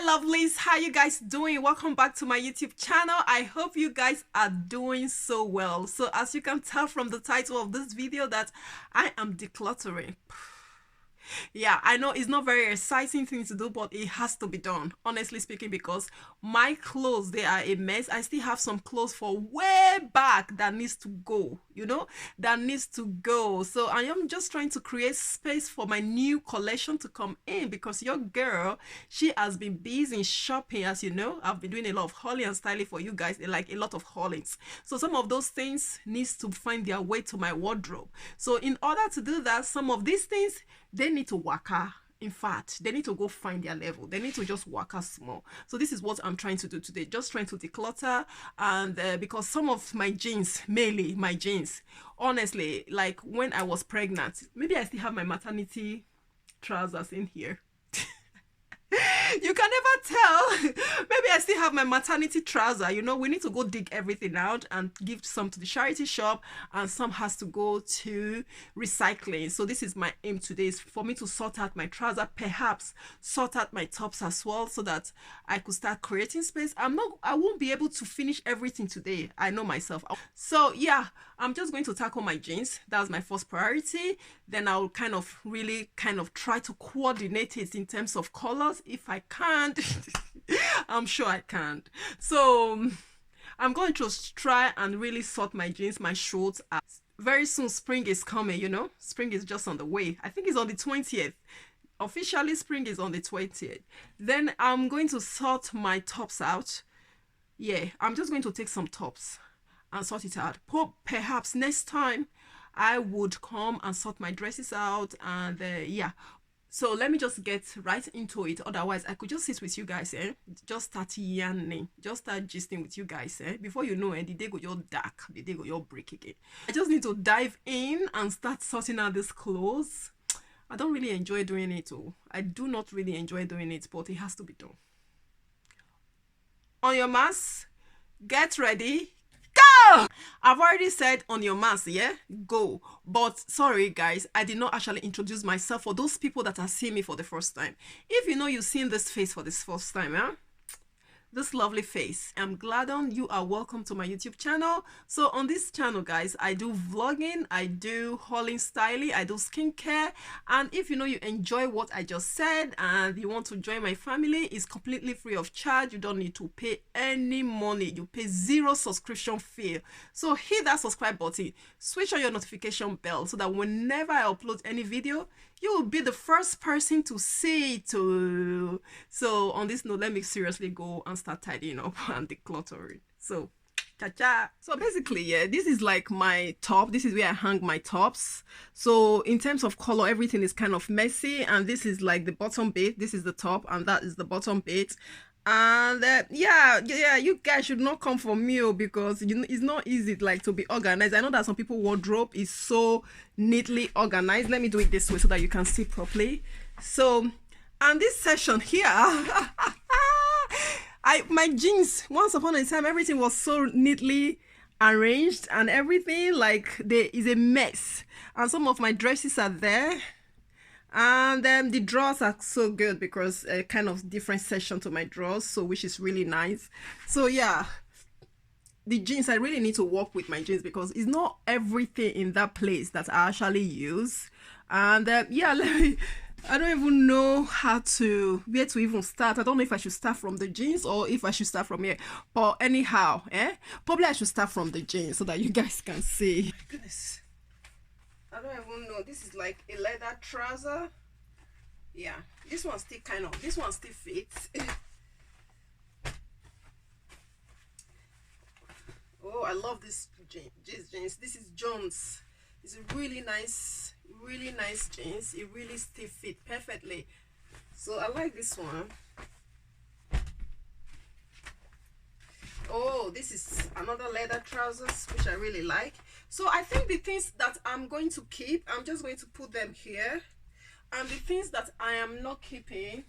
Lovelies, how you guys doing? Welcome back to my YouTube channel. I hope you guys are doing so well. So as you can tell from the title of this video that I am decluttering. Yeah, I know it's not very exciting thing to do, but it has to be done, honestly speaking, because my clothes, they are a mess. I still have some clothes for way back that needs to go, that needs to go. So I am just trying to create space for my new collection to come in, because your girl, she has been busy shopping. As you know, I've been doing a lot of hauling and styling for you guys, like a lot of haulings. So some of those things needs to find their way to my wardrobe. So in order to do that, some of these things, they need to waka. In fact, they need to go find their level. They need to just waka small. So this is what I'm trying to do today. Just trying to declutter. And because some of my jeans, mainly my jeans, honestly, like when I was pregnant, maybe I still have my maternity trousers in here. You can never tell. Maybe I still have my maternity trouser. We need to go dig everything out and give some to the charity shop, and some has to go to recycling. So this is my aim today, is for me to sort out my trouser, perhaps sort out my tops as well, so that I could start creating space. I won't be able to finish everything today. I know myself. So yeah, I'm just going to tackle my jeans. That's my first priority. Then I'll really try to coordinate it in terms of colors. If I can't, I'm sure I can't. So I'm going to try and really sort my jeans, my shorts out. Very soon spring is coming, Spring is just on the way. I think it's on the 20th. Officially spring is on the 20th. Then I'm going to sort my tops out. Yeah, I'm just going to take some tops and sort it out. Perhaps next time I would come and sort my dresses out, and yeah. So let me just get right into it. Otherwise, I could just sit with you guys, just start yarning, just start gisting with you guys, before you know it, the day go your dark, the day go your break again. I just need to dive in and start sorting out these clothes. I don't really enjoy doing it. I do not really enjoy doing it, but it has to be done. On your marks, get ready, go! I've already said on your marks, yeah, go. But sorry guys, I did not actually introduce myself for those people that are seeing me for the first time. If you've seen this face for this first time, this lovely face, iGladon, you are welcome to my YouTube channel. So on this channel, guys, I do vlogging, I do hauling, styling, I do skincare. And if you enjoy what I just said and you want to join my family, it's completely free of charge. You don't need to pay any money. You pay 0 subscription fee. So hit that subscribe button, switch on your notification bell, so that whenever I upload any video, you will be the first person to see it. So on this note, let me seriously go and start tidying up and decluttering. So cha-cha. So basically, yeah, this is like my top. This is where I hang my tops. So in terms of color, everything is kind of messy, and this is like the bottom bit. This is the top, and that is the bottom bit. And yeah, you guys should not come for me, because it's not easy to be organized. I know that some people wardrobe is so neatly organized. Let me do it this way so that you can see properly. So, and this session here, my jeans, once upon a time, everything was so neatly arranged, and everything there is a mess, and some of my dresses are there. And then the drawers are so good, because a kind of different section to my drawers, so which is really nice. So yeah, the jeans, I really need to work with my jeans, because it's not everything in that place that I actually use. And yeah, I don't even know where to even start. I don't know if I should start from the jeans or if I should start from here. But anyhow, probably I should start from the jeans so that you guys can see. My goodness, I don't even know. This is like a leather trouser. Yeah, this one still fits. Oh, I love this jeans. This is Jones. It's a really nice jeans. It really still fit perfectly. So I like this one. Oh, this is another leather trousers, which I really like. So I think the things that I'm going to keep, I'm just going to put them here. And the things that I am not keeping,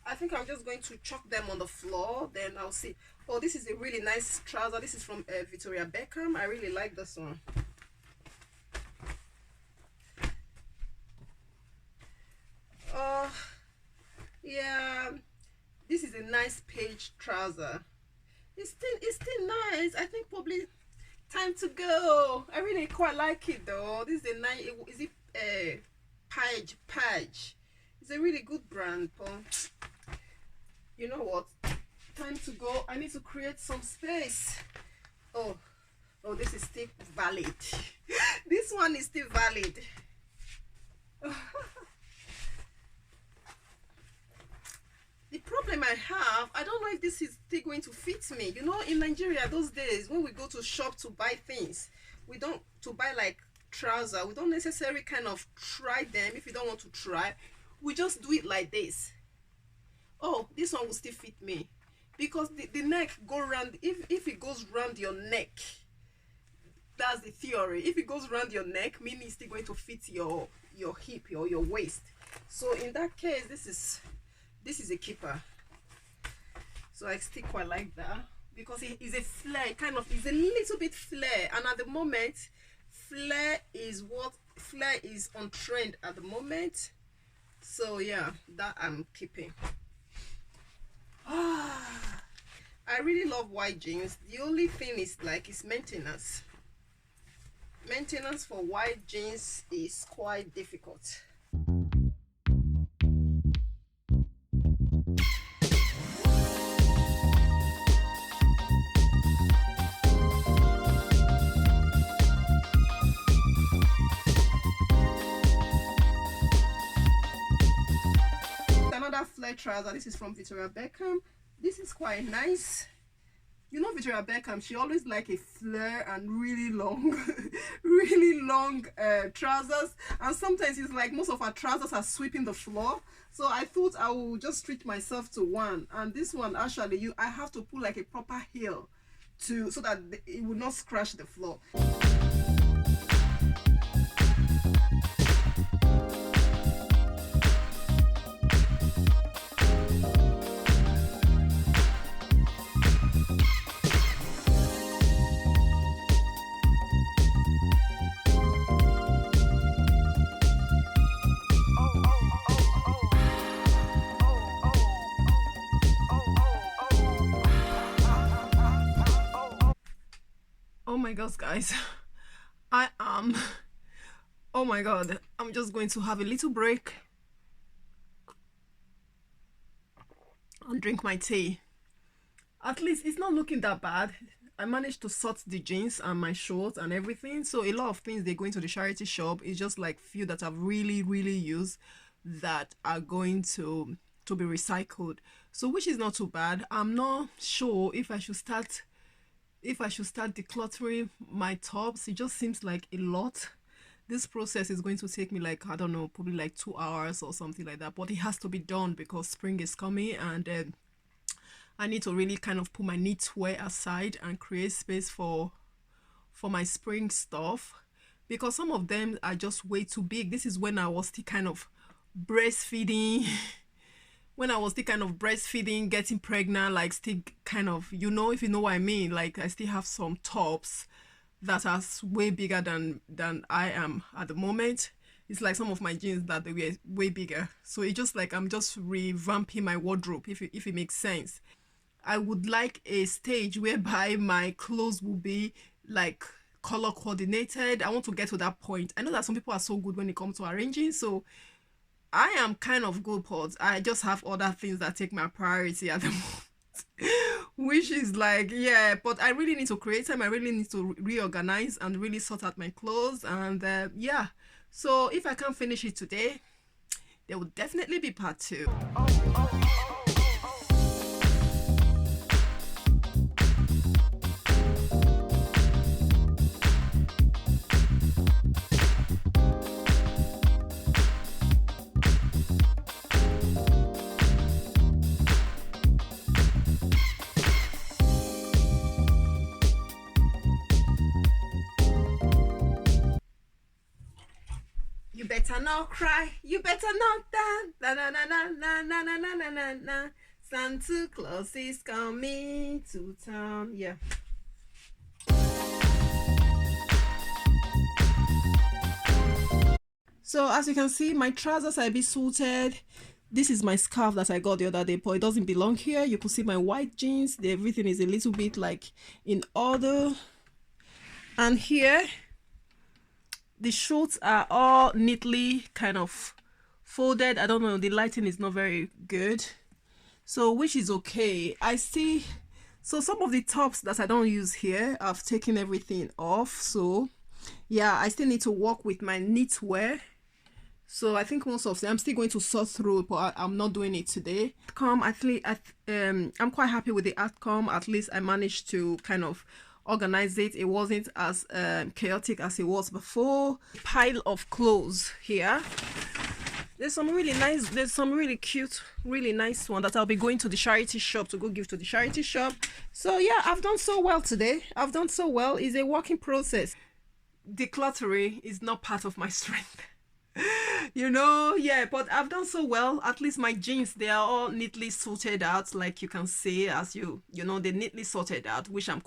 I think I'm just going to chuck them on the floor. Then I'll see. Oh, this is a really nice trouser. This is from Victoria Beckham. I really like this one. Yeah, This is a nice page trouser. It's still nice. I think probably time to go. I really quite like it though. This is a nice, is it Page? It's a really good brand, but you know what? Time to go. I need to create some space. Oh, this is still valid. This one is still valid. The problem I have, I don't know if this is still going to fit me. You know, in Nigeria those days when we go to shop to buy things, we don't, to buy like trouser, we don't necessarily kind of try them. If you don't want to try, we just do it like this. Oh, this one will still fit me because the neck go around. If it goes around your neck, that's the theory. If it goes around your neck, meaning it's still going to fit your hip or your waist. So in that case, this is a keeper. So I still quite like that because it is a flare, kind of is a little bit flare, and at the moment flare is on trend at the moment. So yeah, that I'm keeping. I really love white jeans. The only thing is like it's maintenance. Maintenance for white jeans is quite difficult. Another flare trouser. This is from Victoria Beckham. This is quite nice. You know, Victoria Beckham, she always like a flare and really long really long trousers, and sometimes it's like most of her trousers are sweeping the floor. So I thought I will just treat myself to one, and this one actually I have to put like a proper heel to, so that it will not scratch the floor. Oh my gosh, guys, oh my god, I'm just going to have a little break and drink my tea. At least it's not looking that bad. I managed to sort the jeans and my shorts and everything. So a lot of things, they go into the charity shop. It's just like few that I've really used that are going to be recycled. So which is not too bad. I'm not sure if I should start decluttering my tops. It just seems like a lot. This process is going to take me like, I don't know, probably like 2 hours or something like that, but it has to be done because spring is coming, and I need to really kind of put my knitwear aside and create space for my spring stuff, because some of them are just way too big. This is when I was still kind of breastfeeding getting pregnant, like still kind of, you know, if you know what I mean. Like I still have some tops that are way bigger than I am at the moment. It's like some of my jeans that they were way bigger. So it's just like I'm just revamping my wardrobe, if it makes sense. I would like a stage whereby my clothes will be like color coordinated. I want to get to that point. I know that some people are so good when it comes to arranging, so I am kind of good, but I just have other things that take my priority at the moment. Which is like, yeah, but I really need to create time. I really need to reorganize and really sort out my clothes, and yeah. So if I can't finish it today, there will definitely be part 2. You better not cry, you better not dance, na na na na na na na na na na. Santa Claus is coming to town. Yeah. So as you can see, my trousers are a bit sorted. This is my scarf that I got the other day, but it doesn't belong here. You can see my white jeans. Everything is a little bit like in order. And here, the shorts are all neatly kind of folded. I don't know, the lighting is not very good. So, which is okay. I see, so some of the tops that I don't use here, I've taken everything off. So, yeah, I still need to work with my knitwear. So I think most of them I'm still going to sort through, but I'm not doing it today. I'm quite happy with the outcome. At least I managed to kind of organize it. It wasn't as chaotic as it was before. Pile of clothes here. There's some really cute, really nice one that I'll be going to the charity shop to go give to the charity shop. So yeah, I've done so well today. I've done so well. It's a working process. Decluttering is not part of my strength. You know, yeah, but I've done so well. At least my jeans, they are all neatly sorted out, like you can see, as you know, they're neatly sorted out, which I'm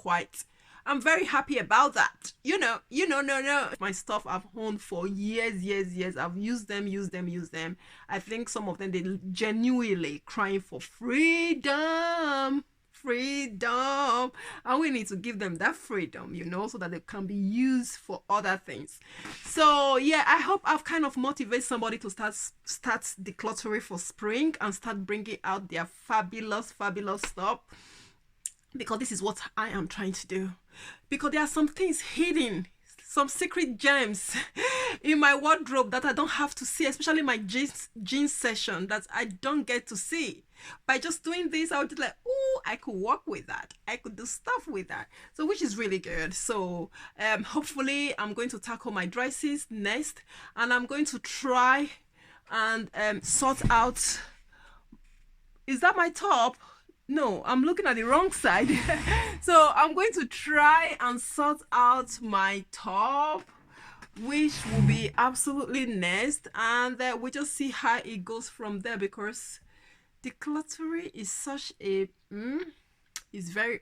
very happy about that. No. My stuff I've owned for years. I've used them. I think some of them, they genuinely crying for freedom. And we need to give them that freedom, so that they can be used for other things. So yeah, I hope I've kind of motivated somebody to start decluttering for spring and start bringing out their fabulous stuff, because this is what I am trying to do. Because there are some things hidden, some secret gems in my wardrobe that I don't have to see, especially my jeans section, that I don't get to see. By just doing this, I would be like, oh, I could work with that. I could do stuff with that. So, which is really good. So, hopefully, I'm going to tackle my dresses next, and I'm going to try and sort out. Is that my top? No, I'm looking at the wrong side. So I'm going to try and sort out my top, which will be absolutely next, and we just see how it goes from there, because decluttering is such a it's very